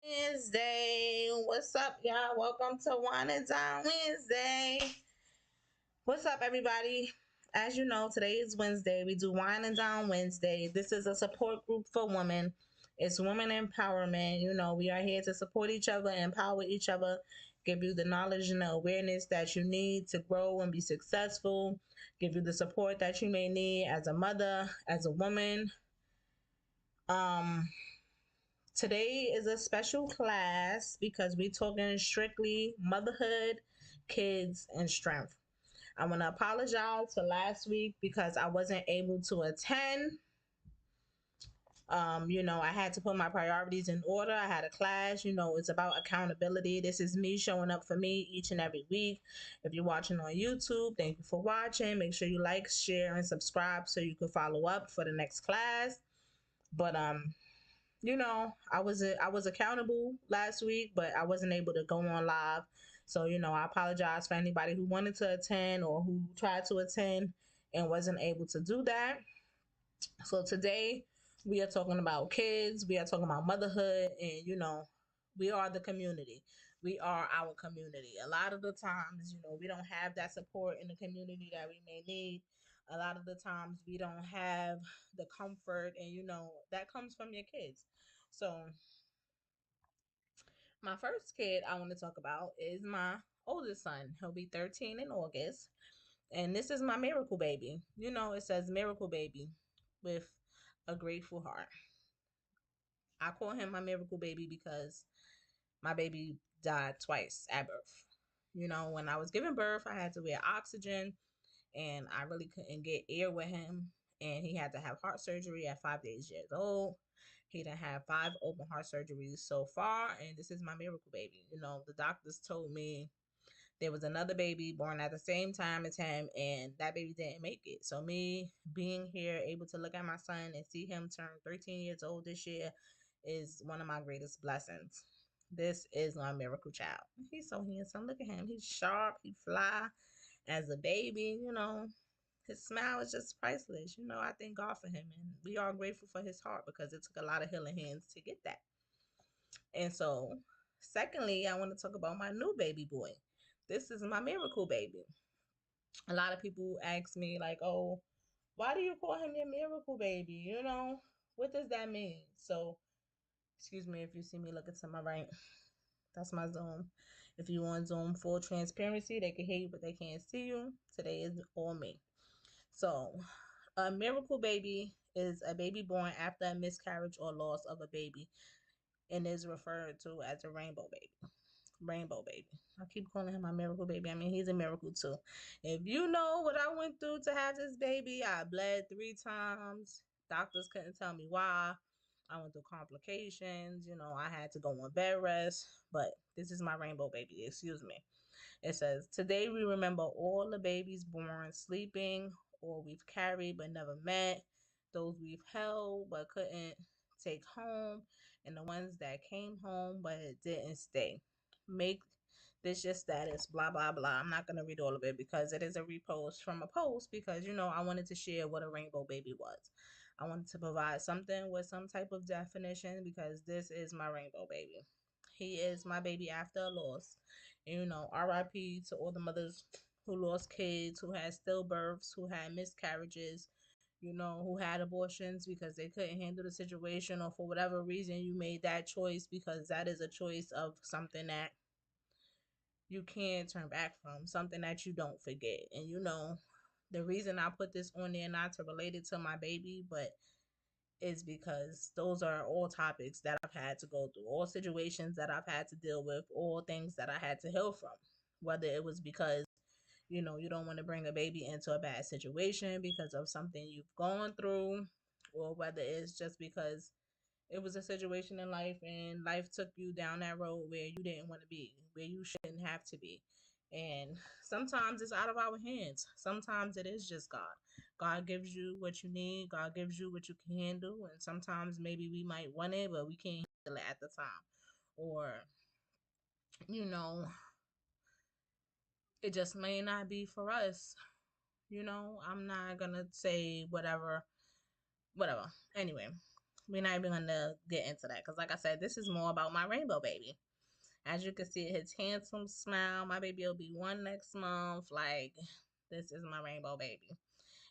Wednesday. What's up, y'all? Welcome to Wine and Dine Wednesday. What's up, everybody? As you know, today is Wednesday. We do Wine and Dine Wednesday. This is a support group for women. It's women empowerment. We are here to support each other, empower each other, give you the knowledge and the awareness that you need to grow and be successful, give you the support that you may need as a mother, as a woman. Um, Today is a special class because we're talking strictly motherhood, kids, and strength. I want to apologize for last week because I wasn't able to attend. I had to put my priorities in order. I had a class, it's about accountability. This is me showing up for me each and every week. If you're watching on YouTube, thank you for watching. Make sure you like, share, and subscribe so you can follow up for the next class. But I was accountable last week, but I wasn't able to go on live. So, I apologize for anybody who wanted to attend or who tried to attend and wasn't able to do that. So today we are talking about kids, we are talking about motherhood, and we are the community. We are our community. A lot of the times, we don't have that support in the community that we may need. A lot of the times we don't have the comfort, and that comes from your kids. So my first kid I want to talk about is my oldest son. He'll be 13 in August. And this is my miracle baby. It says miracle baby with a grateful heart. I call him my miracle baby because my baby died twice at birth. When I was giving birth, I had to wear oxygen and I really couldn't get air with him. And he had to have heart surgery at 5 years old. He done had 5 open heart surgeries so far, and this is my miracle baby. The doctors told me there was another baby born at the same time as him, and that baby didn't make it. So me being here, able to look at my son and see him turn 13 years old this year is one of my greatest blessings. This is my miracle child. He's so handsome. Look at him. He's sharp. He fly as a baby. His smile is just priceless. I thank God for him, and we are grateful for his heart because it took a lot of healing hands to get that. And so, secondly, I want to talk about my new baby boy. This is my miracle baby. A lot of people ask me, like, oh, why do you call him your miracle baby? What does that mean? So, excuse me if you see me looking to my right. That's my Zoom. If you want Zoom full transparency, they can hear you, but they can't see you. Today is all me. So, a miracle baby is a baby born after a miscarriage or loss of a baby and is referred to as a rainbow baby. Rainbow baby. I keep calling him my miracle baby. I mean, he's a miracle too. If you know what I went through to have this baby, I bled 3 times. Doctors couldn't tell me why. I went through complications. I had to go on bed rest. But this is my rainbow baby. Excuse me. It says, today we remember all the babies born sleeping or we've carried but never met, those we've held but couldn't take home, and the ones that came home but didn't stay. Make this your status, blah, blah, blah. I'm not going to read all of it because it is a repost from a post because, I wanted to share what a rainbow baby was. I wanted to provide something with some type of definition because this is my rainbow baby. He is my baby after a loss. RIP to all the mothers who lost kids, who had stillbirths, who had miscarriages, who had abortions because they couldn't handle the situation or for whatever reason you made that choice because that is a choice of something that you can't turn back from, something that you don't forget. And the reason I put this on there, not to relate it to my baby, but is because those are all topics that I've had to go through, all situations that I've had to deal with, all things that I had to heal from. Whether it was because, you don't want to bring a baby into a bad situation because of something you've gone through, or whether it's just because it was a situation in life and life took you down that road where you didn't want to be, where you shouldn't have to be. And sometimes it's out of our hands. Sometimes it is just God. God gives you what you need. God gives you what you can handle. And sometimes maybe we might want it, but we can't handle it at the time. Or, you know, it just may not be for us. I'm not going to say whatever. Anyway, we're not even gonna get into that because, like I said, this is more about my rainbow baby. As you can see, his handsome smile. My baby will be one next month. Like, this is my rainbow baby.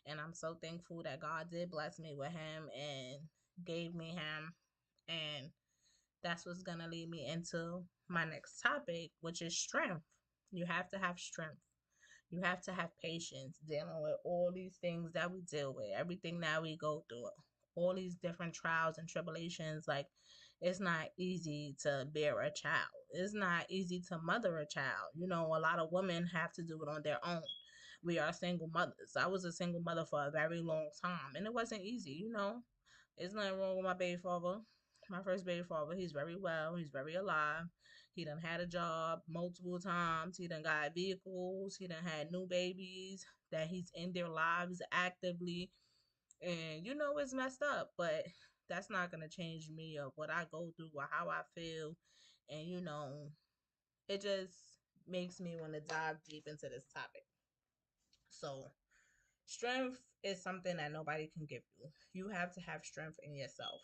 And I'm so thankful that God did bless me with him and gave me him. And that's what's going to lead me into my next topic, which is strength. You have to have strength. You have to have patience dealing with all these things that we deal with, everything that we go through, all these different trials and tribulations. Like, it's not easy to bear a child. It's not easy to mother a child. You know, a lot of women have to do it on their own. We are single mothers. I was a single mother for a very long time, and it wasn't easy, you know. There's nothing wrong with my baby father. My first baby father, he's very well. He's very alive. He done had a job multiple times. He done got vehicles. He done had new babies that he's in their lives actively. And you know it's messed up, but that's not gonna change me of what I go through or how I feel. And you know, it just makes me want to dive deep into this topic. So strength is something that nobody can give you. You have to have strength in yourself.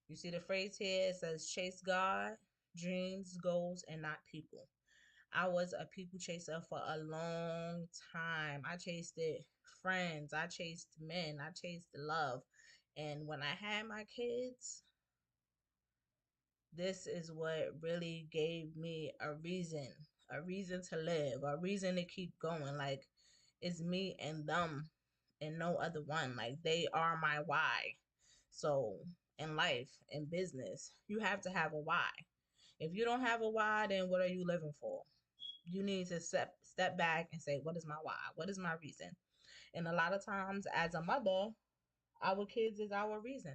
You see the phrase here, it says chase God, dreams, goals, and not people. I was a people chaser for a long time. I chased it friends, I chased men, I chased love. And when I had my kids, this is what really gave me a reason to live, a reason to keep going. Like, it's me and them and no other one. Like, they are my why. So, in life, in business, you have to have a why. If you don't have a why, then what are you living for? You need to step back and say, what is my why? What is my reason? And a lot of times, as a mother, our kids is our reason.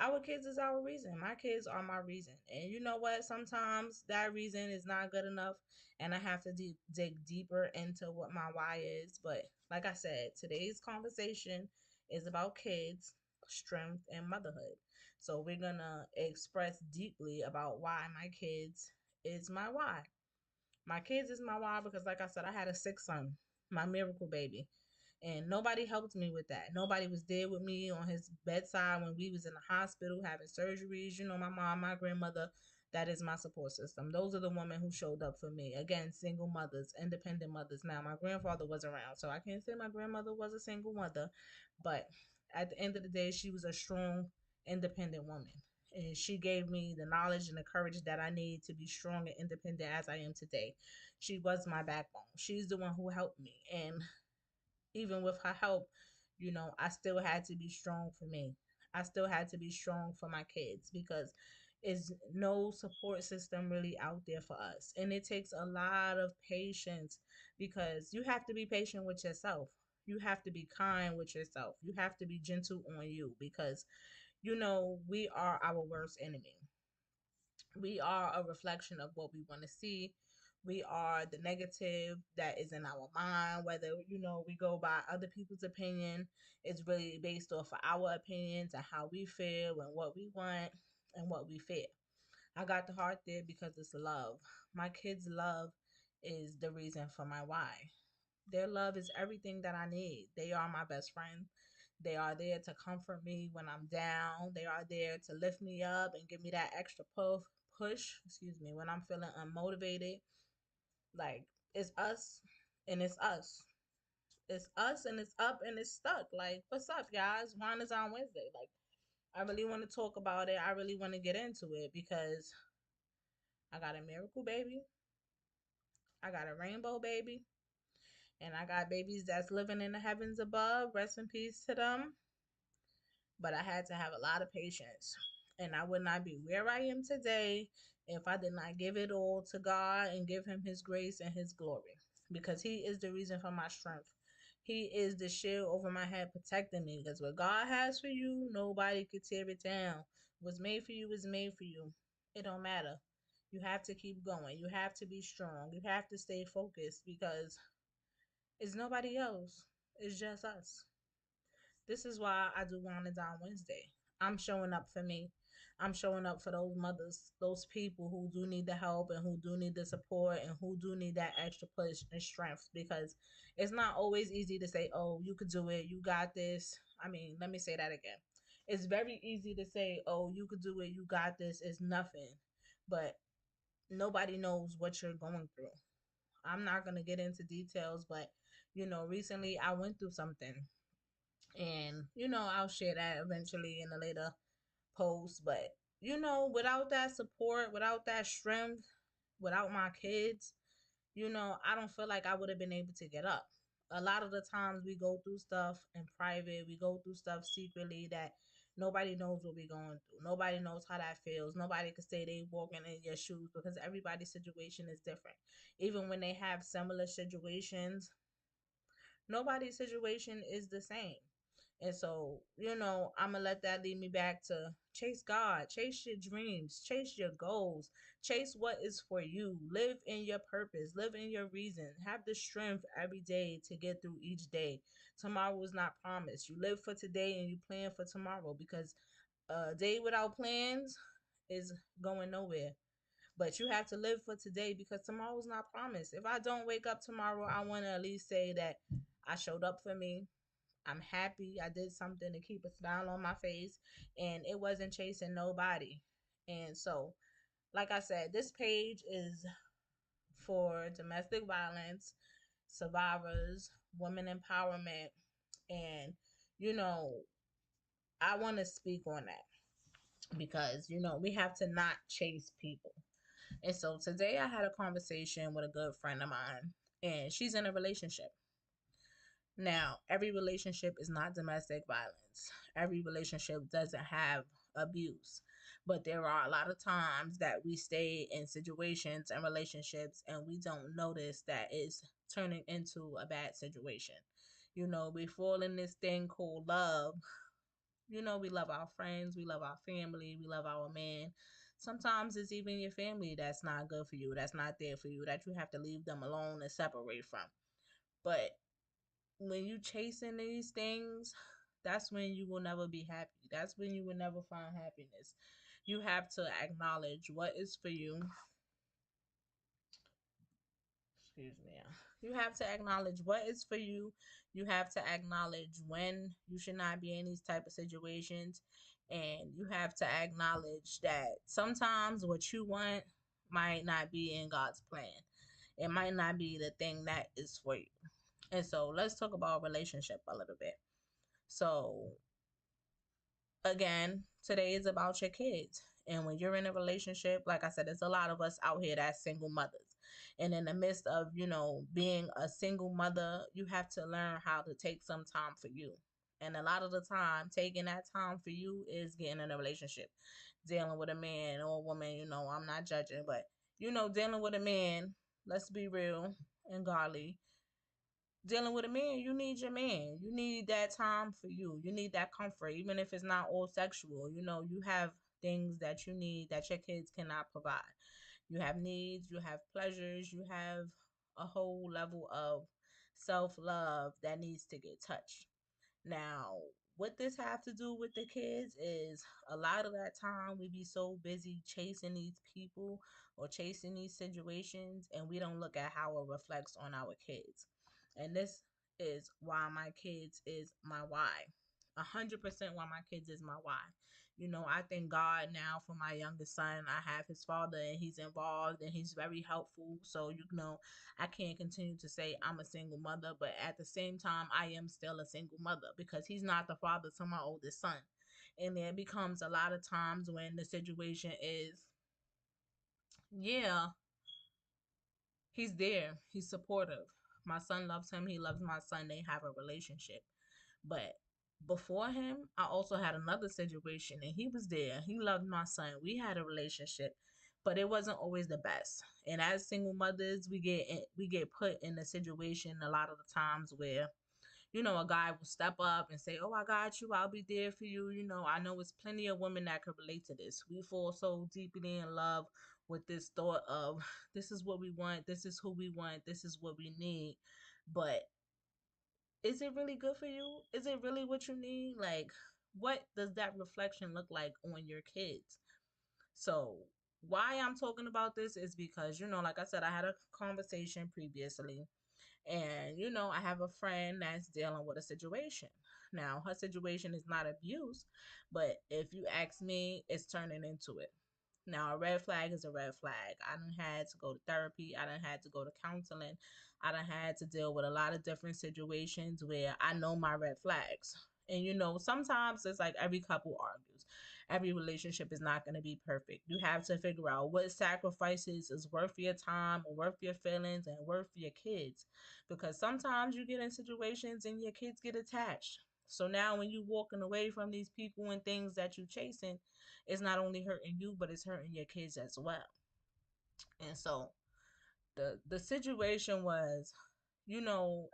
Our kids is our reason. My kids are my reason. And you know what? Sometimes that reason is not good enough, and I have to dig deeper into what my why is. But like I said, today's conversation is about kids, strength, and motherhood. So we're going to express deeply about why my kids is my why. My kids is my why because, like I said, I had a sick son, my miracle baby, and nobody helped me with that. Nobody was there with me on his bedside when we was in the hospital having surgeries. You know, my mom, my grandmother, that is my support system. Those are the women who showed up for me. Again, single mothers, independent mothers. Now, my grandfather was around, so I can't say my grandmother was a single mother, but at the end of the day, she was a strong, independent woman. And she gave me the knowledge and the courage that I need to be strong and independent as I am today. She was my backbone. She's the one who helped me. And even with her help, you know, I still had to be strong for me. I still had to be strong for my kids because is no support system really out there for us. And it takes a lot of patience because you have to be patient with yourself. You have to be kind with yourself. You have to be gentle on you because, you know, we are our worst enemy. We are a reflection of what we want to see. We are the negative that is in our mind. Whether, you know, we go by other people's opinion, it's really based off of our opinions and how we feel and what we want and what we feel. I got the heart there because it's love. My kids' love is the reason for my why. Their love is everything that I need. They are my best friend. They are there to comfort me when I'm down. They are there to lift me up and give me that extra excuse me, when I'm feeling unmotivated. Like, it's us and it's us. It's us and it's up and it's stuck. Like, what's up, guys? Wine is on Wednesday. Like, I really want to talk about it. I really want to get into it because I got a miracle baby. I got a rainbow baby. And I got babies that's living in the heavens above. Rest in peace to them. But I had to have a lot of patience. And I would not be where I am today if I did not give it all to God and give Him His grace and His glory. Because He is the reason for my strength. He is the shield over my head protecting me. Because what God has for you, nobody could tear it down. What's made for you is made for you. It don't matter. You have to keep going. You have to be strong. You have to stay focused because it's nobody else. It's just us. This is why I do Wine and Dine Wednesday. I'm showing up for me. I'm showing up for those mothers, those people who do need the help and who do need the support and who do need that extra push and strength because it's not always easy to say, oh, you could do it. You got this. I mean, let me say that again. It's very easy to say, oh, you could do it, you got this, it's nothing. But nobody knows what you're going through. I'm not going to get into details, but recently I went through something. And, I'll share that eventually in a later post. But, without that support, without that strength, without my kids, I don't feel like I would have been able to get up. A lot of the times we go through stuff in private, we go through stuff secretly that nobody knows what we're going through. Nobody knows how that feels. Nobody could say they walking in your shoes because everybody's situation is different. Even when they have similar situations, nobody's situation is the same. And so, I'm going to let that lead me back to chase God, chase your dreams, chase your goals, chase what is for you. Live in your purpose, live in your reason. Have the strength every day to get through each day. Tomorrow is not promised. You live for today and you plan for tomorrow because a day without plans is going nowhere. But you have to live for today because tomorrow's not promised. If I don't wake up tomorrow, I want to at least say that I showed up for me. I'm happy. I did something to keep a smile on my face and it wasn't chasing nobody. And so, like I said, this page is for domestic violence survivors, women empowerment, and you know, I want to speak on that because we have to not chase people. And so today I had a conversation with a good friend of mine, and she's in a relationship. Now, every relationship is not domestic violence. Every relationship doesn't have abuse. But there are a lot of times that we stay in situations and relationships and we don't notice that it's turning into a bad situation. We fall in this thing called love. We love our friends, we love our family, we love our man. Sometimes it's even your family that's not good for you, that's not there for you, that you have to leave them alone and separate from. But when you chasing these things, that's when you will never be happy. That's when you will never find happiness. You have to acknowledge what is for you. Excuse me. You have to acknowledge what is for you. You have to acknowledge when you should not be in these type of situations. And you have to acknowledge that sometimes what you want might not be in God's plan. It might not be the thing that is for you. And so let's talk about relationship a little bit. So again, today is about your kids. And when you're in a relationship, like I said, there's a lot of us out here that's single mothers. And in the midst of, being a single mother, you have to learn how to take some time for you. And a lot of the time, taking that time for you is getting in a relationship, dealing with a man or a woman. I'm not judging, but, dealing with a man, let's be real and godly, dealing with a man, you need your man. You need that time for you. You need that comfort, even if it's not all sexual. You have things that you need that your kids cannot provide. You have needs, you have pleasures, you have a whole level of self love that needs to get touched. Now, what this have to do with the kids is a lot of that time we be so busy chasing these people or chasing these situations and we don't look at how it reflects on our kids. And this is why my kids is my why. 100% why my kids is my why. I thank God now for my youngest son. I have his father and he's involved and he's very helpful. So, I can't continue to say I'm a single mother, but at the same time, I am still a single mother because he's not the father to my oldest son. And there becomes a lot of times when the situation is, yeah, he's there, he's supportive. My son loves him, he loves my son, they have a relationship. But before him, I also had another situation and he was there. He loved my son. We had a relationship, but it wasn't always the best. And as single mothers, we get put in a situation a lot of the times where a guy will step up and say, "Oh, I got you. I'll be there for you." I know it's plenty of women that could relate to this. We fall so deeply in love with this thought of this is what we want, this is who we want, this is what we need. But is it really good for you? Is it really what you need? Like, what does that reflection look like on your kids? So, why I'm talking about this is because, like I said, I had a conversation previously And, I have a friend that's dealing with a situation. Now, her situation is not abuse, but if you ask me, it's turning into it. Now, a red flag is a red flag. I done had to go to therapy. I done had to go to counseling. I done had to deal with a lot of different situations where I know my red flags. And, sometimes it's like every couple argues. Every relationship is not going to be perfect. You have to figure out what sacrifices is worth your time, and worth your feelings, and worth your kids. Because sometimes you get in situations and your kids get attached. So now when you walking away from these people and things that you chasing, it's not only hurting you, but it's hurting your kids as well. And so the situation was,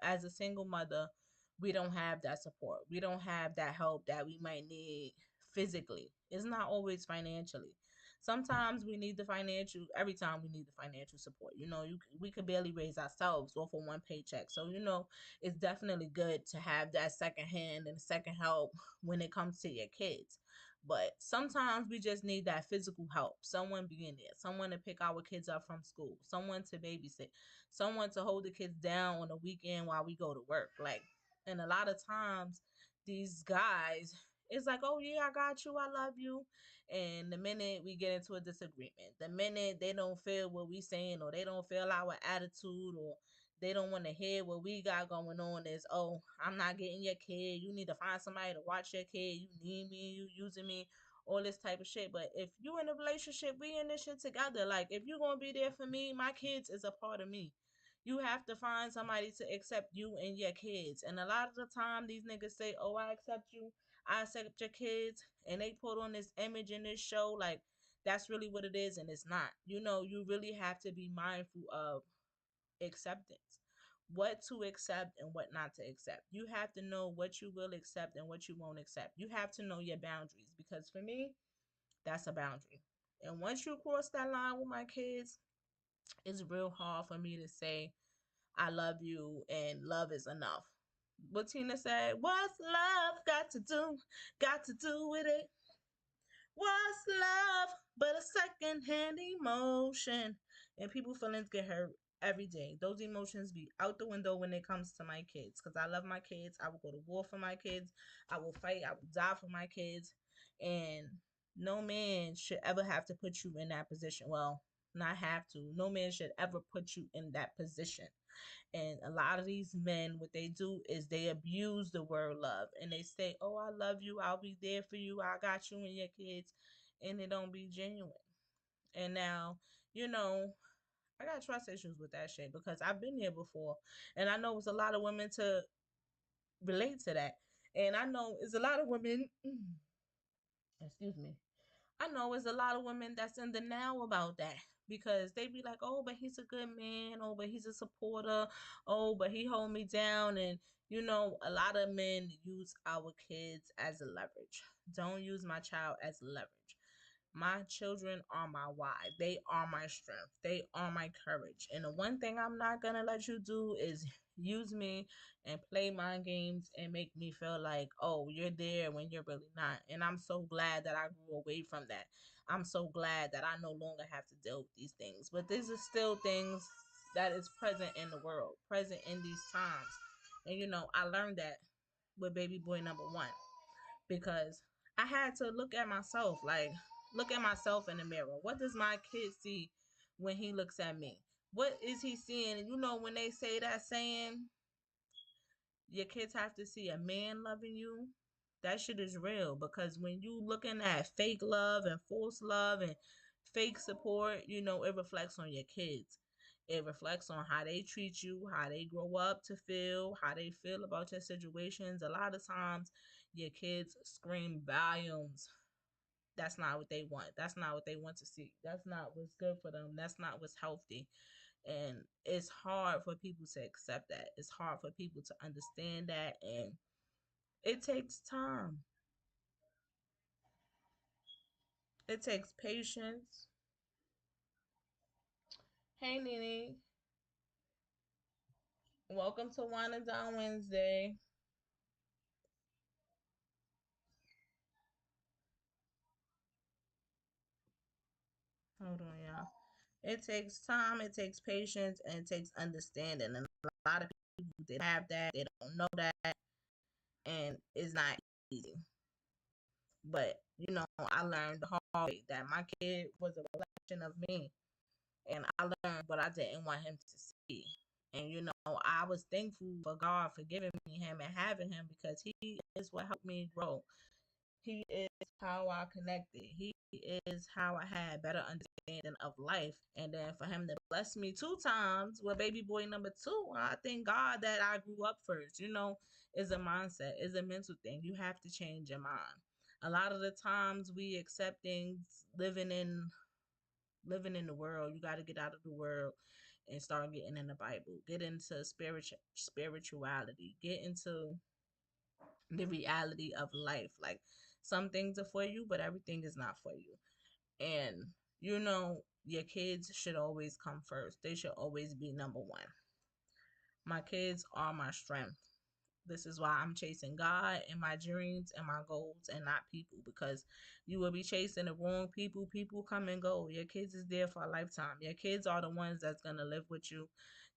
as a single mother, we don't have that support. We don't have that help that we might need physically. It's not always financially. Sometimes we need the financial. Every time we need the financial support. We could barely raise ourselves off of one paycheck. So it's definitely good to have that second hand and second help when it comes to your kids. But sometimes we just need that physical help. Someone being there, someone to pick our kids up from school, someone to babysit, someone to hold the kids down on the weekend while we go to work. Like, and a lot of times these guys, it's like, oh yeah, I got you, I love you. And the minute we get into a disagreement, the minute they don't feel what we saying, or they don't feel our attitude, or they don't want to hear what we got going on, is, oh, I'm not getting your kid. You need to find somebody to watch your kid. You need me. You using me. All this type of shit. But if you in a relationship, we in this shit together. Like, if you're gonna be there for me, my kids is a part of me. You have to find somebody to accept you and your kids. And a lot of the time, these niggas say, oh, I accept you, I accept your kids. And they put on this image in this show like that's really what it is, and it's not. You really have to be mindful of acceptance, what to accept and what not to accept. You have to know what you will accept and what you won't accept. You have to know your boundaries, because for me, that's a boundary. And once you cross that line with my kids, it's real hard for me to say I love you and love is enough. What Tina said, what's love got to do with it? What's love but a secondhand emotion? And people feelings get hurt every day. Those emotions be out the window when it comes to my kids. Because I love my kids. I will go to war for my kids. I will fight. I will die for my kids. And no man should ever have to put you in that position. Well, not have to. No man should ever put you in that position. And a lot of these men, what they do is they abuse the word love, and they say, oh, I love you, I'll be there for you, I got you and your kids, and it don't be genuine. And now, you know, I got trust issues with that shit, because I've been here before, and I know it's a lot of women to relate to that. And I know it's a lot of women, excuse me, I know it's a lot of women that's in denial about that, because they be like, oh, but he's a good man. Oh, but he's a supporter. Oh, but he hold me down. And, a lot of men use our kids as a leverage. Don't use my child as leverage. My children are my why. They are my strength. They are my courage. And the one thing I'm not going to let you do is use me and play mind games and make me feel like, oh, you're there when you're really not. And I'm so glad that I grew away from that. I'm so glad that I no longer have to deal with these things. But these are still things that is present in the world, present in these times. And, I learned that with baby boy number one, because I had to look at myself, like, look at myself in the mirror. What does my kid see when he looks at me? What is he seeing? And when they say that saying, your kids have to see a man loving you, that shit is real. Because when you looking at fake love and false love and fake support, it reflects on your kids. It reflects on how they treat you, how they grow up to feel, how they feel about your situations. A lot of times your kids scream volumes. That's not what they want. That's not what they want to see. That's not what's good for them. That's not what's healthy. And it's hard for people to accept that. It's hard for people to understand that. And it takes time. It takes patience. Hey, Nene. Welcome to Wine and Dine Wednesday. Hold on, y'all. It takes time, it takes patience, and it takes understanding. And a lot of they don't have that, they don't know that, and it's not easy. But I learned the hard way that my kid was a reflection of me, and I learned what I didn't want him to see. And I was thankful for God for giving me him and having him, because he is what helped me grow. He is how I connected. He is how I had better understanding of life. And then for him to bless me 2 times with baby boy number 2, I thank God that I grew up first. Is a mindset, is a mental thing. You have to change your mind. A lot of the times we accept things living in the world. You got to get out of the world and start getting in the Bible. Get into spirituality. Get into the reality of life. Like, some things are for you, but everything is not for you. And your kids should always come first. They should always be number one. My kids are my strength. This is why I'm chasing God and my dreams and my goals, and not people, because you will be chasing the wrong people. People come and go. Your kids is there for a lifetime. Your kids are the ones that's going to live with you.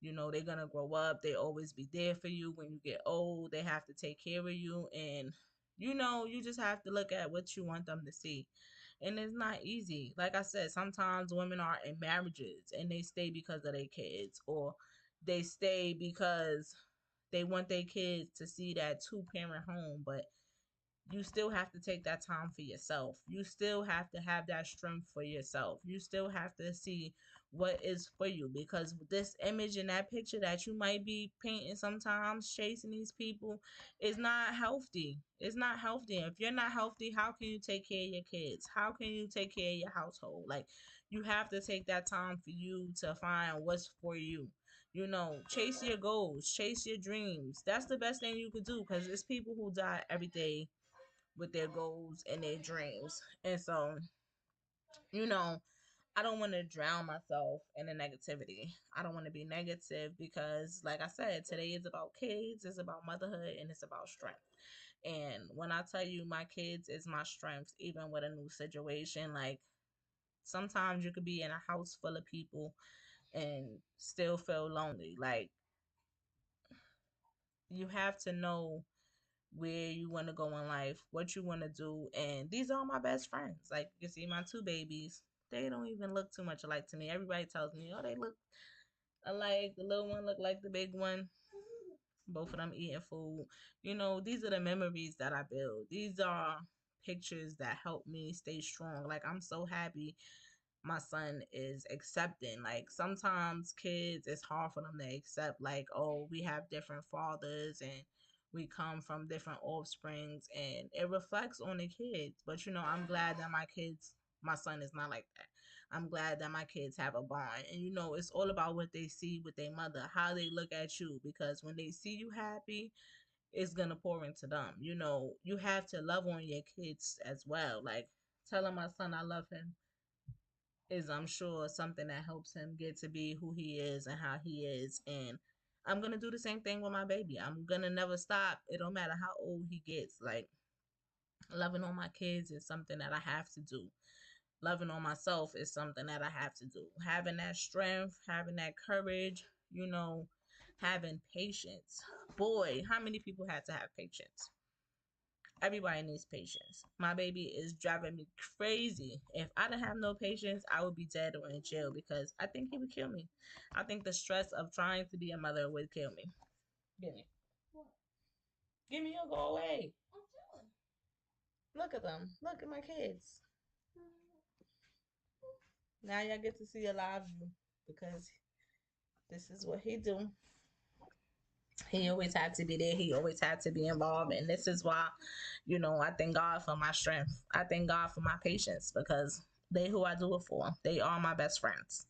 They're going to grow up. They always be there for you when you get old. They have to take care of you. And, you just have to look at what you want them to see. And it's not easy. Like I said, sometimes women are in marriages and they stay because of their kids, or they stay because they want their kids to see that two-parent home. But you still have to take that time for yourself. You still have to have that strength for yourself. You still have to see what is for you, because this image and that picture that you might be painting sometimes, chasing these people, is not healthy. It's not healthy. If you're not healthy, how can you take care of your kids? How can you take care of your household? Like, you have to take that time for you to find what's for you. Chase your goals, chase your dreams. That's the best thing you could do, because it's people who die every day with their goals and their dreams. And so, you know, I don't want to drown myself in the negativity. I don't want to be negative, because, like I said, today is about kids, it's about motherhood, and it's about strength. And when I tell you my kids is my strength, even with a new situation, like, sometimes you could be in a house full of people and still feel lonely. Like, you have to know where you want to go in life, what you want to do. And these are my best friends. Like, you can see my 2 babies. They don't even look too much alike to me. Everybody tells me, oh, they look alike. The little one look like the big one. Both of them eating food. These are the memories that I build. These are pictures that help me stay strong. Like, I'm so happy my son is accepting. Like, sometimes kids, it's hard for them to accept, like, oh, we have different fathers and we come from different offsprings, and it reflects on the kids. But I'm glad that my son is not like that. I'm glad that my kids have a bond. And it's all about what they see with their mother, how they look at you, because when they see you happy, it's gonna pour into them. You have to love on your kids as well. Like, telling my son I love him is, I'm sure, something that helps him get to be who he is and how he is. And I'm gonna do the same thing with my baby. I'm gonna never stop. It don't matter how old he gets. Like, loving on my kids is something that I have to do. Loving on myself is something that I have to do. Having that strength, having that courage, having patience. Boy, how many people had to have patience? Everybody needs patience. My baby is driving me crazy. If I didn't have no patience, I would be dead or in jail, because I think he would kill me. I think the stress of trying to be a mother would kill me. Give me. Give me your go away. Look at them. Look at my kids. Now y'all get to see a live view, because this is what he do. He always had to be there. He always had to be involved. And this is why, I thank God for my strength. I thank God for my patience, because they who I do it for. They are my best friends.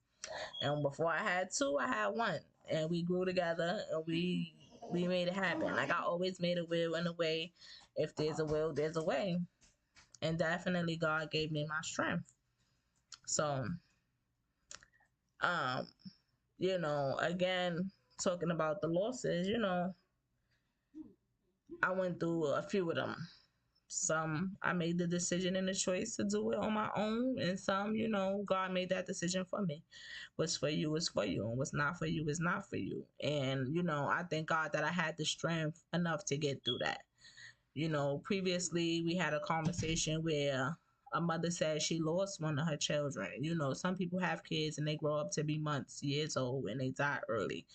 And before I had 2, I had 1. And we grew together and we made it happen. Like, I always made a will and a way. If there's a will, there's a way. And definitely God gave me my strength. So, um, again, talking about the losses, I went through a few of them. Some I made the decision and the choice to do it on my own, and some, God made that decision for me. What's for you is for you, and what's not for you is not for you. And I thank God that I had the strength enough to get through that. Previously we had a conversation where a mother said she lost one of her children. Some people have kids and they grow up to be months, years old, and they die early.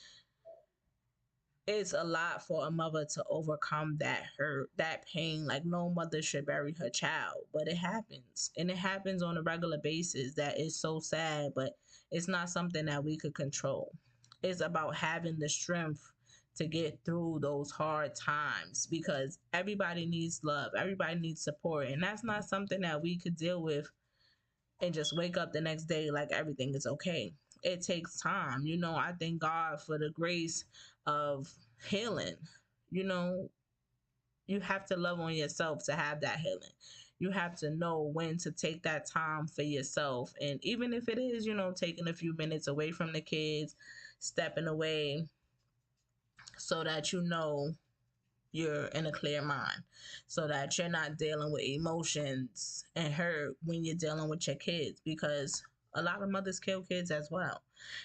It's a lot for a mother to overcome that hurt, that pain. Like, no mother should bury her child, but it happens. And it happens on a regular basis. That is so sad, but it's not something that we could control. It's about having the strength to get through those hard times, because everybody needs love, everybody needs support, and that's not something that we could deal with and just wake up the next day like everything is okay. It takes time. I thank God for the grace of healing. You know, you have to love on yourself to have that healing. You have to know when to take that time for yourself. And even if it is, taking a few minutes away from the kids, stepping away so that you're in a clear mind, so that you're not dealing with emotions and hurt when you're dealing with your kids, because a lot of mothers kill kids as well.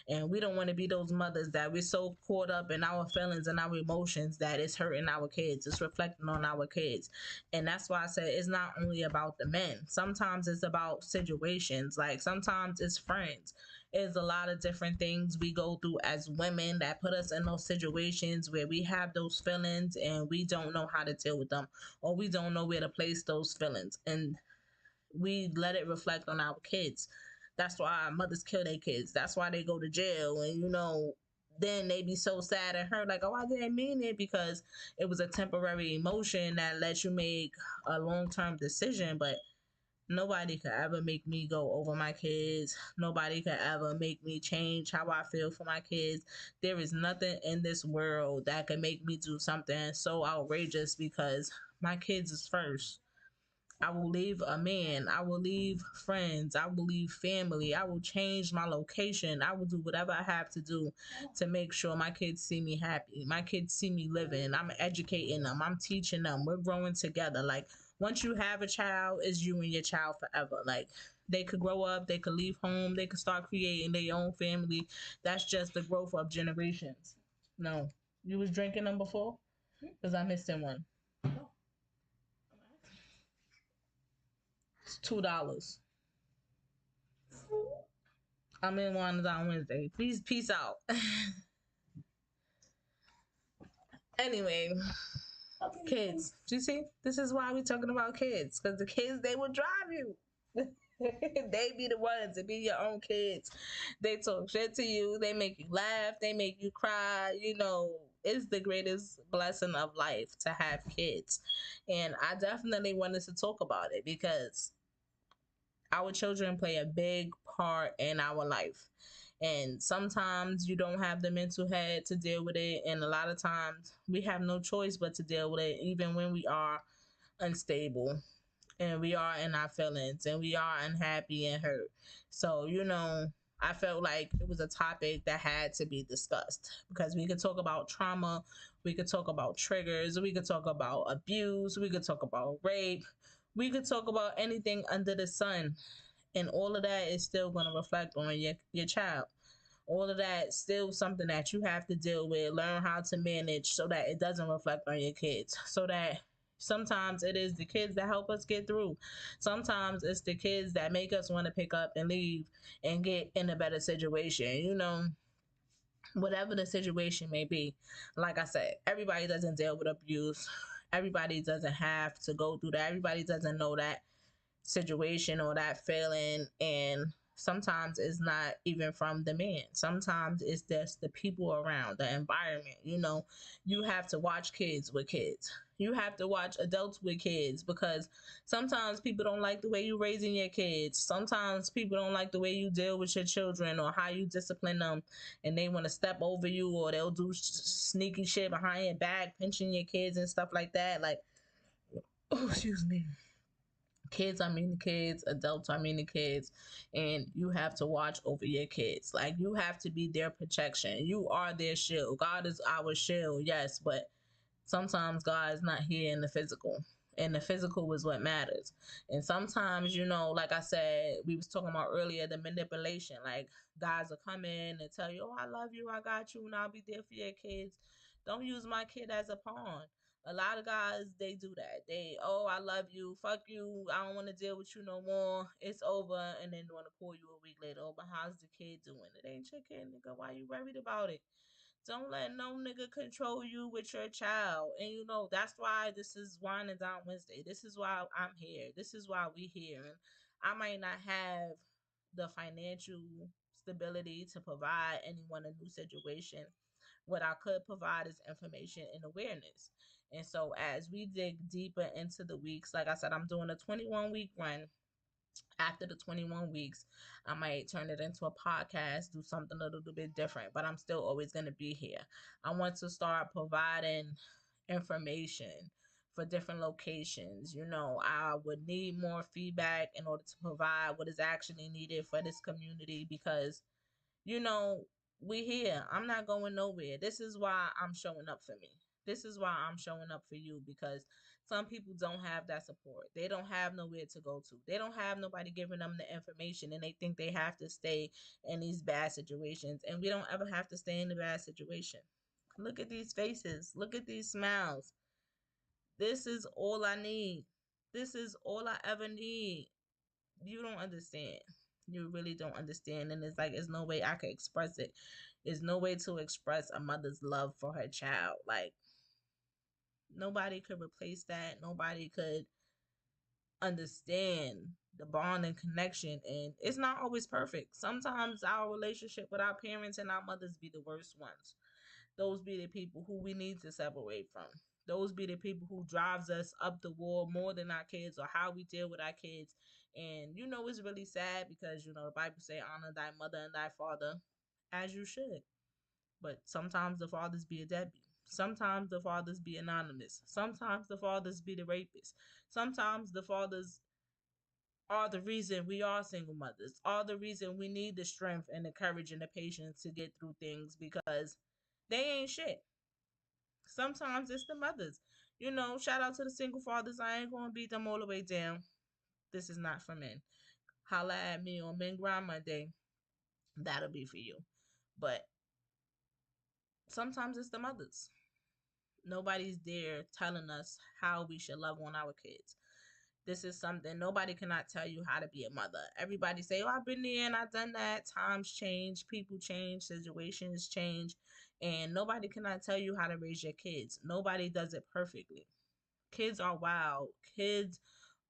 And we don't want to be those mothers that we're so caught up in our feelings and our emotions that it's hurting our kids, it's reflecting on our kids. And that's why I said it's not only about the men. Sometimes it's about situations, like sometimes it's friends. Is a lot of different things we go through as women that put us in those situations where we have those feelings and we don't know how to deal with them, or we don't know where to place those feelings, and we let it reflect on our kids. That's why mothers kill their kids. That's why they go to jail. And then they be so sad and hurt, like, oh, I didn't mean it, because it was a temporary emotion that let you make a long-term decision. But nobody could ever make me go over my kids. Nobody could ever make me change how I feel for my kids. There is nothing in this world that could make me do something so outrageous, because my kids is first. I will leave a man. I will leave friends. I will leave family. I will change my location. I will do whatever I have to do to make sure my kids see me happy. My kids see me living. I'm educating them. I'm teaching them. We're growing together. Like, once you have a child, it's you and your child forever. Like, they could grow up, they could leave home, they could start creating their own family. That's just the growth of generations. No. You was drinking them before? Because I missed in one. It's $2. I'm in one on Wednesday. Please, peace out. Anyway, kids. You see, this is why we're talking about kids, because the kids, they will drive you. They be the ones to be your own kids. They talk shit to you. They make you laugh. They make you cry. It's the greatest blessing of life to have kids. And I definitely wanted to talk about it because our children play a big part in our life. And sometimes you don't have the mental head to deal with it. And a lot of times we have no choice but to deal with it, even when we are unstable and we are in our feelings and we are unhappy and hurt. So, I felt like it was a topic that had to be discussed, because we could talk about trauma, we could talk about triggers, we could talk about abuse, we could talk about rape, we could talk about anything under the sun. And all of that is still going to reflect on your child. All of that is still something that you have to deal with, learn how to manage so that it doesn't reflect on your kids. So that sometimes it is the kids that help us get through. Sometimes it's the kids that make us want to pick up and leave and get in a better situation. Whatever the situation may be. Like I said, everybody doesn't deal with abuse. Everybody doesn't have to go through that. Everybody doesn't know that situation or that feeling. And sometimes it's not even from the man. Sometimes it's just the people around, the environment. You have to watch kids with kids. You have to watch adults with kids, because sometimes people don't like the way you raising your kids. Sometimes people don't like the way you deal with your children or how you discipline them, and they want to step over you, or they'll do sneaky shit behind your back, pinching your kids and stuff like that. Like, oh, excuse me. Kids are mean to kids, adults are mean to kids, and you have to watch over your kids. Like, you have to be their protection. You are their shield. God is our shield, yes, but sometimes God is not here in the physical. and the physical is what matters. And sometimes, like I said, we was talking about earlier, the manipulation. Like, guys will come in and tell you, "Oh, I love you, I got you, and I'll be there for your kids." Don't use my kid as a pawn. A lot of guys, they do that. They, "Oh, I love you, fuck you, I don't want to deal with you no more, it's over," and then want to call you a week later. "Oh, but how's the kid doing?" It ain't your kid, nigga. Why you worried about it? Don't let no nigga control you with your child. And that's why this is Wine and Down Wednesday. This is why I'm here. This is why we here. And I might not have the financial stability to provide anyone a new situation. What I could provide is information and awareness. And so as we dig deeper into the weeks, like I said, I'm doing a 21-week run. After the 21 weeks, I might turn it into a podcast, do something a little bit different, but I'm still always going to be here. I want to start providing information for different locations. I would need more feedback in order to provide what is actually needed for this community because you know, we here. I'm not going nowhere. This is why I'm showing up for me. This is why I'm showing up for you because some people don't have that support. They don't have nowhere to go to. They don't have nobody giving them the information and they think they have to stay in these bad situations. And we don't ever have to stay in the bad situation. Look at these faces. Look at these smiles. This is all I need. This is all I ever need. You don't understand. You really don't understand. And it's like, there's no way I could express it. There's no way to express a mother's love for her child. Like, nobody could replace that. Nobody could understand the bond and connection. And it's not always perfect. Sometimes our relationship with our parents and our mothers be the worst ones. Those be the people who we need to separate from. Those be the people who drives us up the wall more than our kids or how we deal with our kids. And it's really sad because the Bible say honor thy mother and thy father as you should. But sometimes the fathers be a deadbeat. Sometimes the fathers be anonymous. Sometimes the fathers be the rapist. Sometimes the fathers are the reason we are single mothers, are the reason we need the strength and the courage and the patience to get through things because they ain't shit. Sometimes it's the mothers. Shout out to the single fathers. I ain't gonna beat them all the way down. This is not for men. Holla at me on Men Grind Monday. That'll be for you. But sometimes it's the mothers. Nobody's there telling us how we should love on our kids. This is something nobody cannot tell you how to be a mother. Everybody say, "Oh, I've been there and I've done that." Times change, people change, situations change, and nobody cannot tell you how to raise your kids. Nobody does it perfectly. Kids are wild. Kids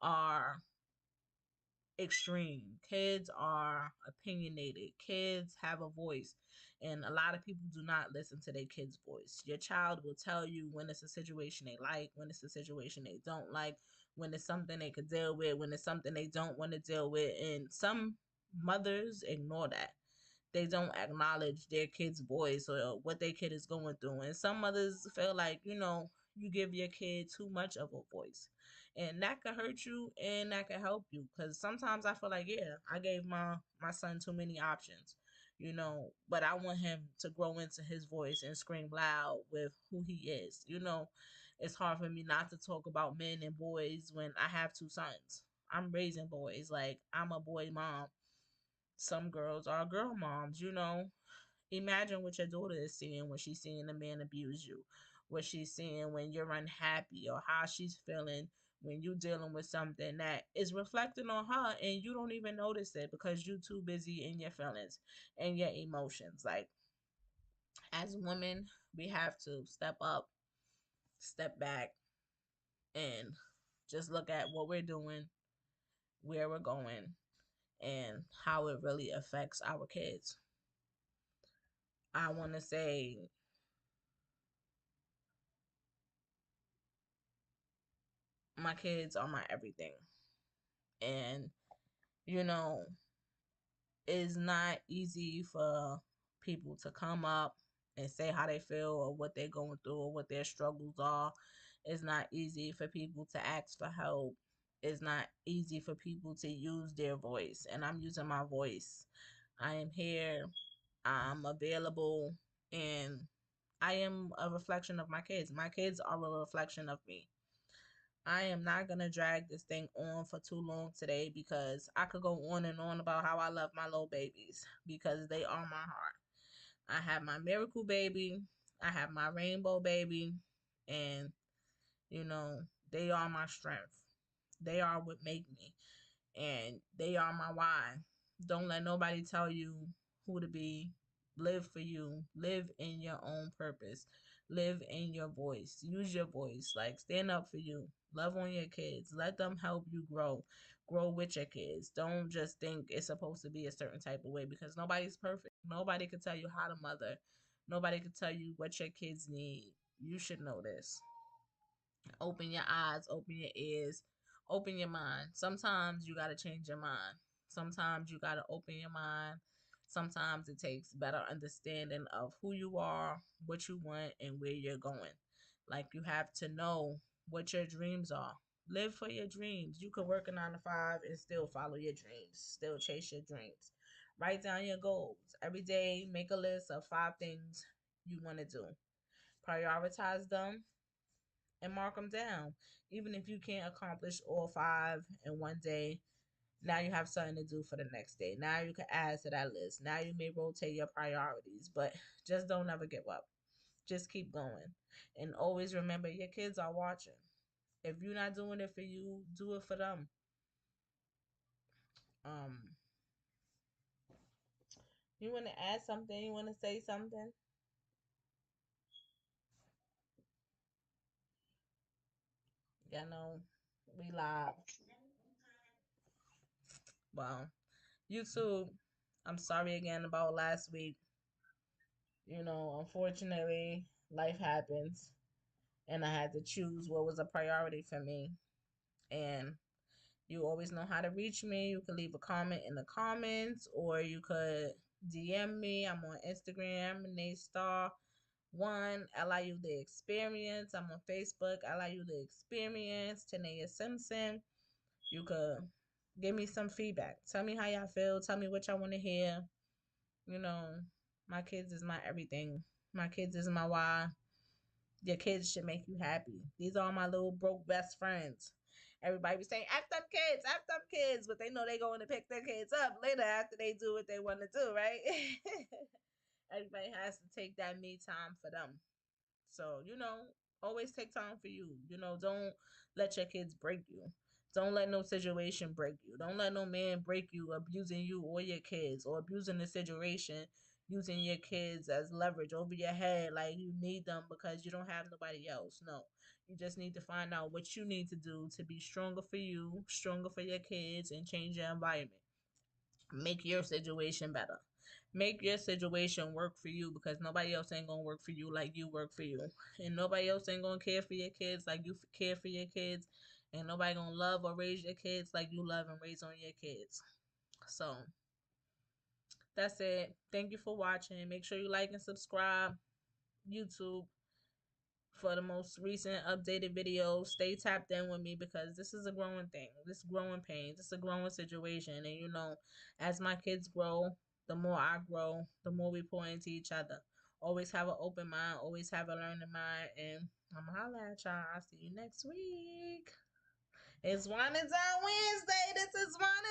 are extreme. Kids are opinionated. Kids have a voice. And a lot of people do not listen to their kids' voice. Your child will tell you when it's a situation they like, when it's a situation they don't like, when it's something they could deal with, when it's something they don't want to deal with. And some mothers ignore that. They don't acknowledge their kid's voice or what their kid is going through. And some mothers feel like, you give your kid too much of a voice. And that could hurt you and that could help you. Because sometimes I feel like, yeah, I gave my son too many options, but I want him to grow into his voice and scream loud with who he is. It's hard for me not to talk about men and boys when I have two sons. I'm raising boys. Like, I'm a boy mom. Some girls are girl moms. Imagine what your daughter is seeing when she's seeing a man abuse you, what she's seeing when you're unhappy, or how she's feeling when you're dealing with something that is reflecting on her and you don't even notice it because you're too busy in your feelings and your emotions. Like, as women, we have to step up, step back, and just look at what we're doing, where we're going, and how it really affects our kids. I want to say my kids are my everything. And, you know, it's not easy for people to come up and say how they feel or what they're going through or what their struggles are. It's not easy for people to ask for help. It's not easy for people to use their voice. And I'm using my voice. I am here. I'm available. And I am a reflection of my kids. My kids are a reflection of me. I am not gonna drag this thing on for too long today because I could go on and on about how I love my little babies because they are my heart. I have my miracle baby, I have my rainbow baby, and you know, they are my strength. They are what make me, and they are my why. Don't let nobody tell you who to be. Live for you. Live in your own purpose. Live in your voice. Use your voice. Like, stand up for you. Love on your kids. Let them help you grow. Grow with your kids. Don't just think it's supposed to be a certain type of way because nobody's perfect. Nobody can tell you how to mother. Nobody can tell you what your kids need. You should know this. Open your eyes, open your ears, open your mind. Sometimes you got to change your mind. Sometimes you got to open your mind. Sometimes it takes better understanding of who you are, what you want, and where you're going. Like, you have to know what your dreams are. Live for your dreams. You could work a 9 to 5 and still follow your dreams, still chase your dreams. Write down your goals. Every day, make a list of 5 things you want to do. Prioritize them and mark them down. Even if you can't accomplish all 5 in one day, now you have something to do for the next day. Now you can add to that list. Now you may rotate your priorities, but just don't ever give up. Just keep going. And always remember your kids are watching. If you're not doing it for you, do it for them. Um, you want to add something? You want to say something? You know, we live. Well, YouTube, I'm sorry again about last week. Unfortunately, life happens, and I had to choose what was a priority for me. And you always know how to reach me. You can leave a comment in the comments, or you could DM me. I'm on Instagram, Naystar1, LIU The Experience. I'm on Facebook, LIU The Experience, Tanea Simpson. You could give me some feedback. Tell me how y'all feel. Tell me what y'all want to hear. You know, my kids is my everything. My kids is my why. Your kids should make you happy. These are my little broke best friends. Everybody be saying, F them kids, F them kids, but they know they going to pick their kids up later after they do what they want to do, right? Everybody has to take that me time for them. So, always take time for you. Don't let your kids break you. Don't let no situation break you. Don't let no man break you, abusing you or your kids, or abusing the situation, using your kids as leverage over your head like you need them because you don't have nobody else. No. You just need to find out what you need to do to be stronger for you, stronger for your kids, and change your environment. Make your situation better. Make your situation work for you because nobody else ain't gonna work for you like you work for you. And nobody else ain't gonna care for your kids like you care for your kids. And nobody gonna love or raise your kids like you love and raise on your kids. So that's it. Thank you for watching. Make sure you like and subscribe. YouTube for the most recent updated videos. Stay tapped in with me because this is a growing thing. This growing pains. It's a growing situation. And as my kids grow, the more I grow, the more we pour into each other. Always have an open mind. Always have a learning mind. And I'm going to holla at y'all. I'll see you next week. It's Wine and Dine Wednesday. This is Wine and